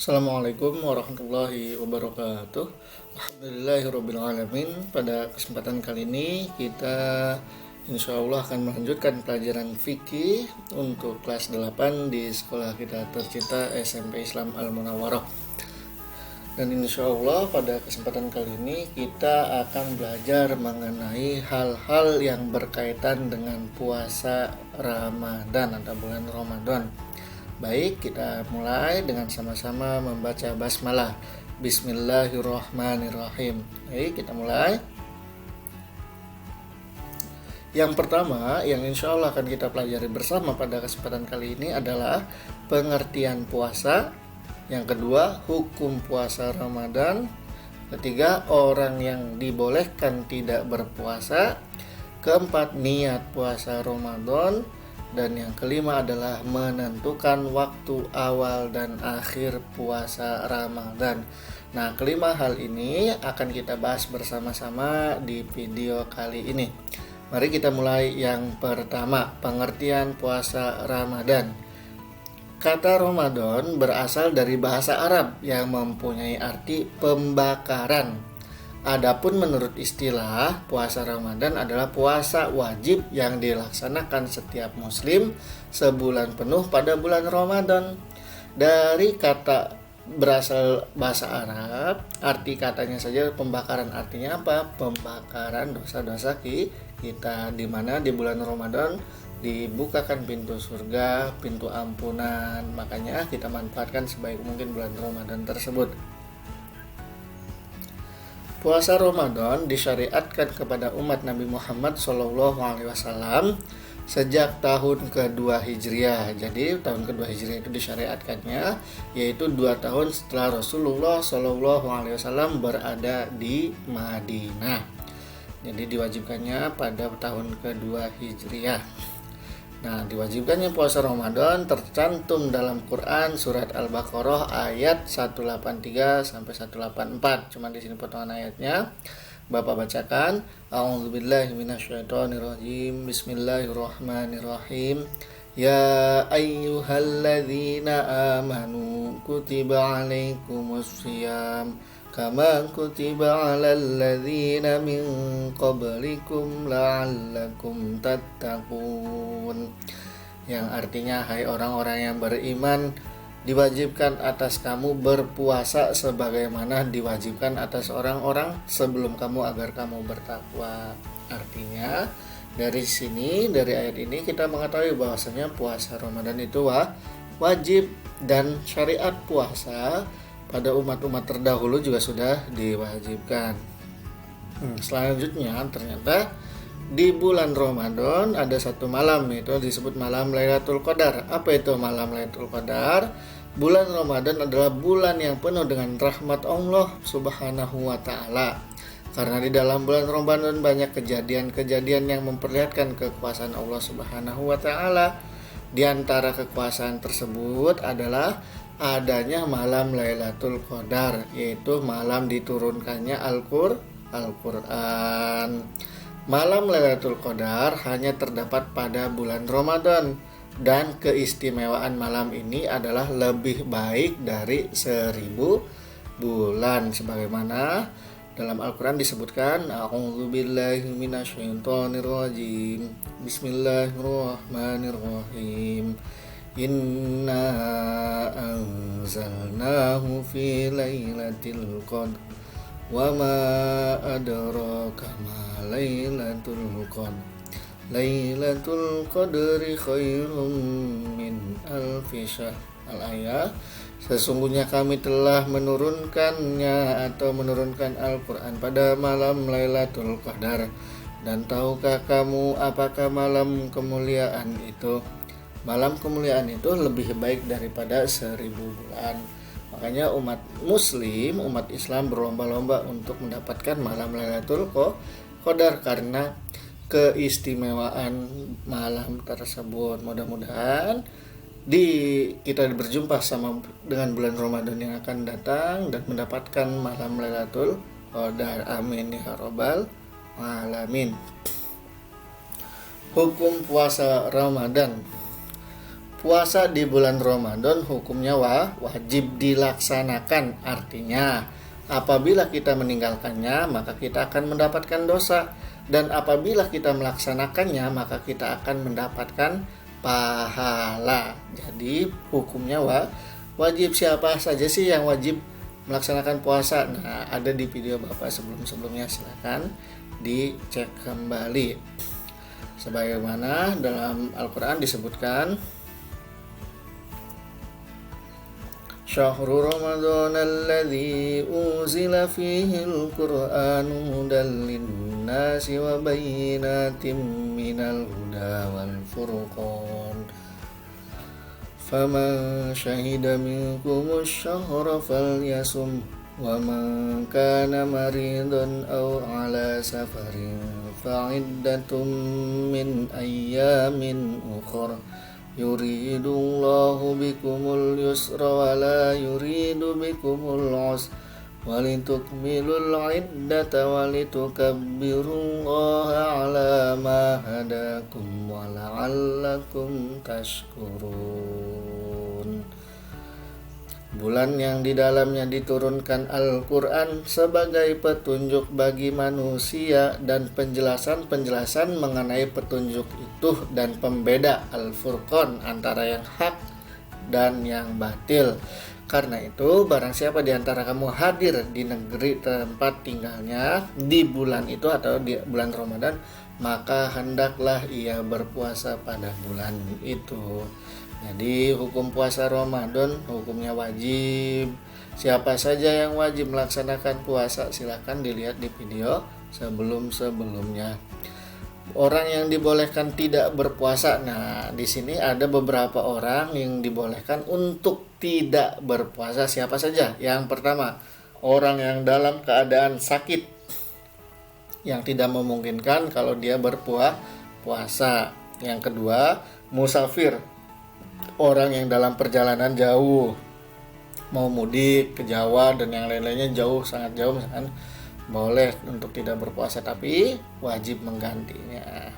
Assalamualaikum warahmatullahi wabarakatuh. Alhamdulillahirrabbilalamin. Pada kesempatan kali ini kita insya Allah akan melanjutkan pelajaran fikih untuk kelas 8 di sekolah kita tercinta SMP Islam Al-Munawwarah. Dan insya Allah pada kesempatan kali ini kita akan belajar mengenai hal-hal yang berkaitan dengan puasa Ramadan atau bulan Ramadan. Baik, kita mulai dengan sama-sama membaca basmalah. Bismillahirrahmanirrahim. Baik, kita mulai. Yang pertama, yang insya Allah akan kita pelajari bersama pada kesempatan kali ini adalah pengertian puasa. Yang kedua, hukum puasa Ramadan. Ketiga, orang yang dibolehkan tidak berpuasa. Keempat, niat puasa Ramadan. Dan yang kelima adalah menentukan waktu awal dan akhir puasa Ramadan. Nah, kelima hal ini akan kita bahas bersama-sama di video kali ini. Mari kita mulai yang pertama, pengertian puasa Ramadan. Kata Ramadan berasal dari bahasa Arab yang mempunyai arti pembakaran. Adapun menurut istilah, puasa Ramadan adalah puasa wajib yang dilaksanakan setiap muslim sebulan penuh pada bulan Ramadan. Dari kata berasal bahasa Arab, arti katanya saja pembakaran. Artinya apa? Pembakaran dosa-dosa kita, di mana di bulan Ramadan dibukakan pintu surga, pintu ampunan. Makanya kita manfaatkan sebaik mungkin bulan Ramadan tersebut. Puasa Ramadan disyariatkan kepada umat Nabi Muhammad SAW sejak tahun kedua Hijriah. Jadi tahun kedua Hijriah itu disyariatkannya, yaitu 2 tahun setelah Rasulullah SAW berada di Madinah. Jadi diwajibkannya pada tahun kedua Hijriah. Nah, diwajibkannya puasa Ramadan tercantum dalam Quran surat Al-Baqarah ayat 183 sampai 184. Cuma di sini potongan ayatnya. Bapak bacakan. A'udzubillahi minasyaitonirrajim. Bismillahirrahmanirrahim. Ya ayyuhalladzina amanu kutiba alaikumussyiyam kama kutiba alal ladzina min qablikum la'allakum tattaqun. Yang artinya, hai orang-orang yang beriman, diwajibkan atas kamu berpuasa sebagaimana diwajibkan atas orang-orang sebelum kamu agar kamu bertakwa. Artinya, dari sini, dari ayat ini kita mengetahui bahwasanya puasa Ramadan itu wajib, dan syariat puasa pada umat-umat terdahulu juga sudah diwajibkan. Selanjutnya, ternyata di bulan Ramadan ada satu malam, itu disebut malam Lailatul Qadar. Apa itu malam Lailatul Qadar? Bulan Ramadan adalah bulan yang penuh dengan rahmat Allah Subhanahu wa Ta'ala. Karena di dalam bulan Ramadan banyak kejadian-kejadian yang memperlihatkan kekuasaan Allah Subhanahu wa Ta'ala. Di antara kekuasaan tersebut adalah adanya malam Lailatul Qadar, yaitu malam diturunkannya Al-Quran. Malam Lailatul Qadar hanya terdapat pada bulan Ramadan, dan keistimewaan malam ini adalah lebih baik dari 1000 bulan, sebagaimana dalam Al-Quran disebutkan, A'udzubillahi minasyaitonirrajim. Bismillahirrahmanirrahim. Inna anzalnahu fi lailatul qadr wa ma adraka ma lailatul qadr. Lailatul qadri khairum min alfi syahr. Al-ayat. Sesungguhnya kami telah menurunkannya atau menurunkan Al-Quran pada malam Lailatul Qadar. Dan tahukah kamu apakah malam kemuliaan itu? Malam kemuliaan itu lebih baik daripada 1000 bulan. Makanya umat muslim, umat Islam berlomba-lomba untuk mendapatkan malam Lailatul Qadar karena keistimewaan malam tersebut. Mudah-mudahan kita berjumpa sama dengan bulan Ramadan yang akan datang dan mendapatkan malam Lailatul Qadar. Amin ya rabbal alamin. Hukum puasa Ramadan. Puasa di bulan Ramadan hukumnya wajib dilaksanakan. Artinya, apabila kita meninggalkannya, maka kita akan mendapatkan dosa. Dan apabila kita melaksanakannya, maka kita akan mendapatkan pahala. Jadi, hukumnya wajib. Siapa saja sih yang wajib melaksanakan puasa? Nah, ada di video Bapak sebelum-sebelumnya, silakan dicek kembali. Sebagaimana dalam Al-Quran disebutkan, Syahrul Ramadan alladzi unzila fihi al-Qur'anu hudan lin-nasi wa bayyinatin minal huda wal furqan. Faman syahida minkumus syahra falyasum wa man kana maridan aw ala safarin fa'iddatum min ayyamin ukhra. Yuridullahu bikumul yusra wa la yuridu bikumul usra walitukmilul iddata walitukabbirullaha ala ma hadakum wa la'allakum tashkurun. Bulan yang di dalamnya diturunkan Al-Quran sebagai petunjuk bagi manusia dan penjelasan-penjelasan mengenai petunjuk itu dan pembeda Al-Furqan antara yang hak dan yang batil. Karena itu, barang siapa di antara kamu hadir di negeri tempat tinggalnya di bulan itu atau di bulan Ramadan, maka hendaklah ia berpuasa pada bulan itu. Jadi hukum puasa Ramadan hukumnya wajib. Siapa saja yang wajib melaksanakan puasa, silakan dilihat di video sebelum-sebelumnya. Orang yang dibolehkan tidak berpuasa. Nah, di sini ada beberapa orang yang dibolehkan untuk tidak berpuasa. Siapa saja? Yang pertama, orang yang dalam keadaan sakit yang tidak memungkinkan kalau dia berpuasa. Yang kedua, musafir. Orang yang dalam perjalanan jauh, mau mudik ke Jawa dan yang lain-lainnya jauh, sangat jauh misalkan, boleh untuk tidak berpuasa tapi wajib menggantinya.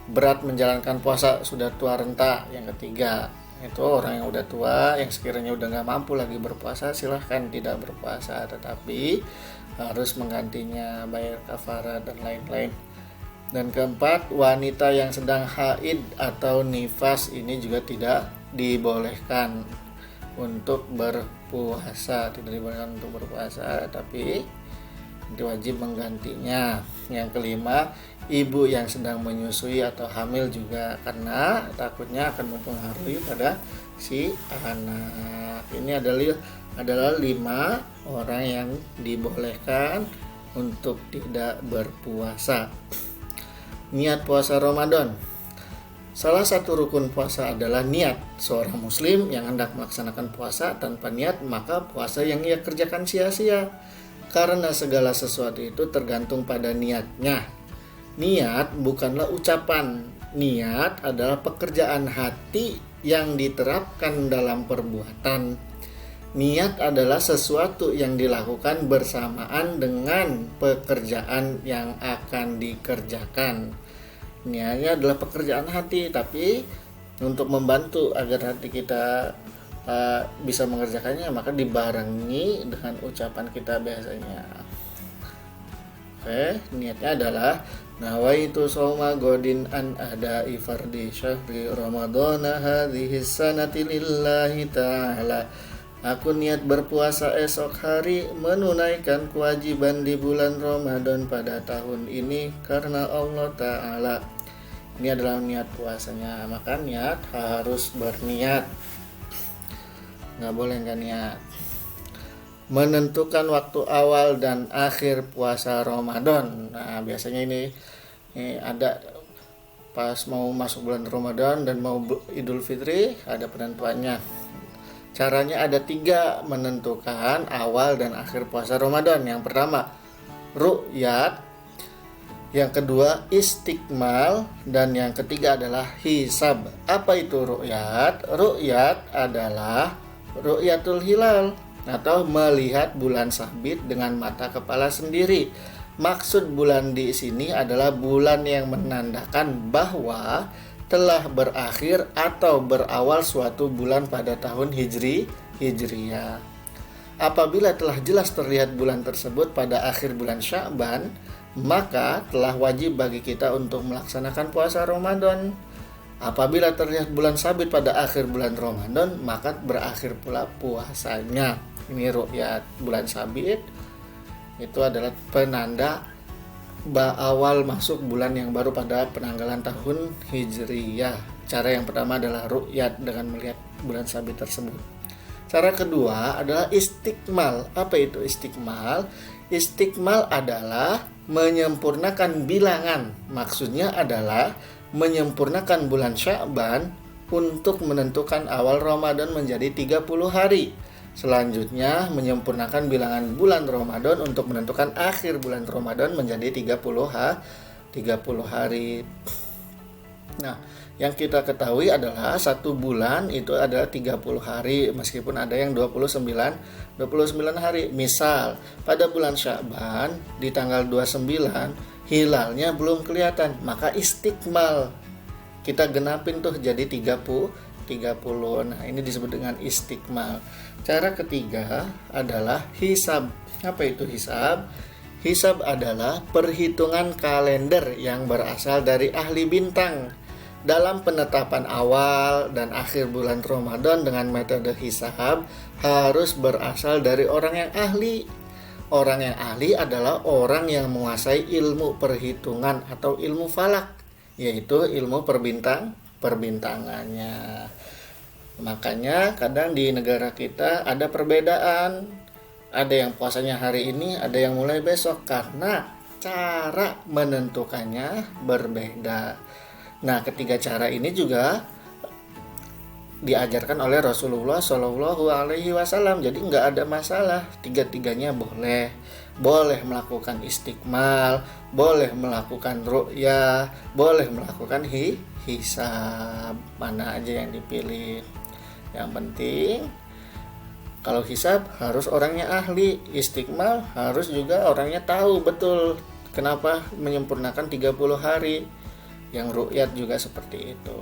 Berat menjalankan puasa, sudah tua renta. Yang ketiga, itu orang yang udah tua yang sekiranya udah nggak mampu lagi berpuasa, silahkan tidak berpuasa tetapi harus menggantinya, bayar kafarah dan lain-lain. Dan keempat, wanita yang sedang haid atau nifas ini juga tidak dibolehkan untuk berpuasa, tidak dibolehkan untuk berpuasa, tapi wajib menggantinya. Yang kelima, ibu yang sedang menyusui atau hamil juga, karena takutnya akan mempengaruhi pada si anak. Ini adalah 5 orang yang dibolehkan untuk tidak berpuasa. Niat puasa Ramadan. Salah satu rukun puasa adalah niat. Seorang muslim yang hendak melaksanakan puasa tanpa niat, maka puasa yang ia kerjakan sia-sia. Karena segala sesuatu itu tergantung pada niatnya. Niat bukanlah ucapan. Niat adalah pekerjaan hati yang diterapkan dalam perbuatan. Niat adalah sesuatu yang dilakukan bersamaan dengan pekerjaan yang akan dikerjakan. Niatnya adalah pekerjaan hati, tapi untuk membantu agar hati kita bisa mengerjakannya, maka dibarengi dengan ucapan kita biasanya. Oke, niatnya adalah nawaitu shauma godin an ada'i fardi syahri ramadhana hadhihi sanati lillahi ta'ala. Aku niat berpuasa esok hari menunaikan kewajiban di bulan Ramadan pada tahun ini karena Allah Ta'ala. Ini adalah niat puasanya. Maka niat harus berniat, nggak boleh nggak niat. Menentukan waktu awal dan akhir puasa Ramadan. Nah, biasanya ini ada pas mau masuk bulan Ramadan dan mau Idul Fitri, ada penentuannya. Caranya ada 3 menentukan awal dan akhir puasa Ramadan. Yang pertama, ru'yat. Yang kedua, istikmal. Dan yang ketiga adalah hisab. Apa itu ru'yat? Ru'yat adalah ru'yatul hilal, atau melihat bulan sabit dengan mata kepala sendiri. Maksud bulan di sini adalah bulan yang menandakan bahwa telah berakhir atau berawal suatu bulan pada tahun Hijriyah. Apabila telah jelas terlihat bulan tersebut pada akhir bulan Sya'ban, maka telah wajib bagi kita untuk melaksanakan puasa Ramadan. Apabila terlihat bulan sabit pada akhir bulan Ramadan, maka berakhir pula puasanya. Ini ru'yat bulan sabit itu adalah penanda awal masuk bulan yang baru pada penanggalan tahun Hijriyah. Cara yang pertama adalah ru'yat dengan melihat bulan sabit tersebut. Cara kedua adalah istikmal. Apa itu istikmal? Istikmal adalah menyempurnakan bilangan. Maksudnya adalah menyempurnakan bulan Sya'ban untuk menentukan awal Ramadan menjadi 30 hari. Selanjutnya menyempurnakan bilangan bulan Ramadan untuk menentukan akhir bulan Ramadan menjadi 30 hari. Nah, yang kita ketahui adalah satu bulan itu adalah 30 hari, meskipun ada yang 29 hari. Misal pada bulan Sya'ban di tanggal 29 hilalnya belum kelihatan, maka istikmal kita genapin tuh jadi 30. Nah, ini disebut dengan istikmal. Cara ketiga adalah hisab. Apa itu hisab? Hisab adalah perhitungan kalender yang berasal dari ahli bintang. Dalam penetapan awal dan akhir bulan Ramadan dengan metode hisab harus berasal dari orang yang ahli. Orang yang ahli adalah orang yang menguasai ilmu perhitungan atau ilmu falak, yaitu ilmu perbintangannya. Makanya kadang di negara kita ada perbedaan. Ada yang puasanya hari ini, ada yang mulai besok, karena cara menentukannya berbeda. Nah, ketiga cara ini juga diajarkan oleh Rasulullah Shallallahu Alaihi Wasallam. Jadi nggak ada masalah, tiga-tiganya boleh melakukan istikmal, boleh melakukan ru'yah, boleh melakukan hisab, mana aja yang dipilih. Yang penting kalau hisab harus orangnya ahli, istikmal harus juga orangnya tahu betul kenapa menyempurnakan 30 hari. Yang ru'yat juga seperti itu.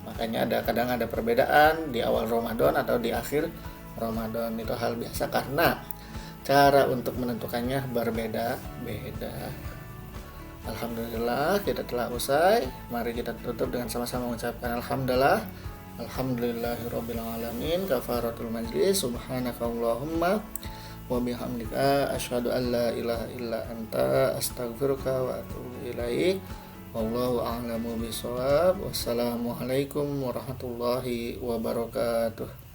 Makanya kadang ada perbedaan di awal Ramadan atau di akhir Ramadan. Itu hal biasa karena cara untuk menentukannya berbeda-beda. Alhamdulillah kita telah usai. Mari kita tutup dengan sama-sama mengucapkan alhamdulillah. Alhamdulillahirabbil alamin. Kafaratul majlis. Subhanakallahumma wa bihamdika asyhadu an la ilaha illa anta astaghfiruka wa atubu ilaik. Wallahu a'lamu bishawab. Wassalamualaikum warahmatullahi wabarakatuh.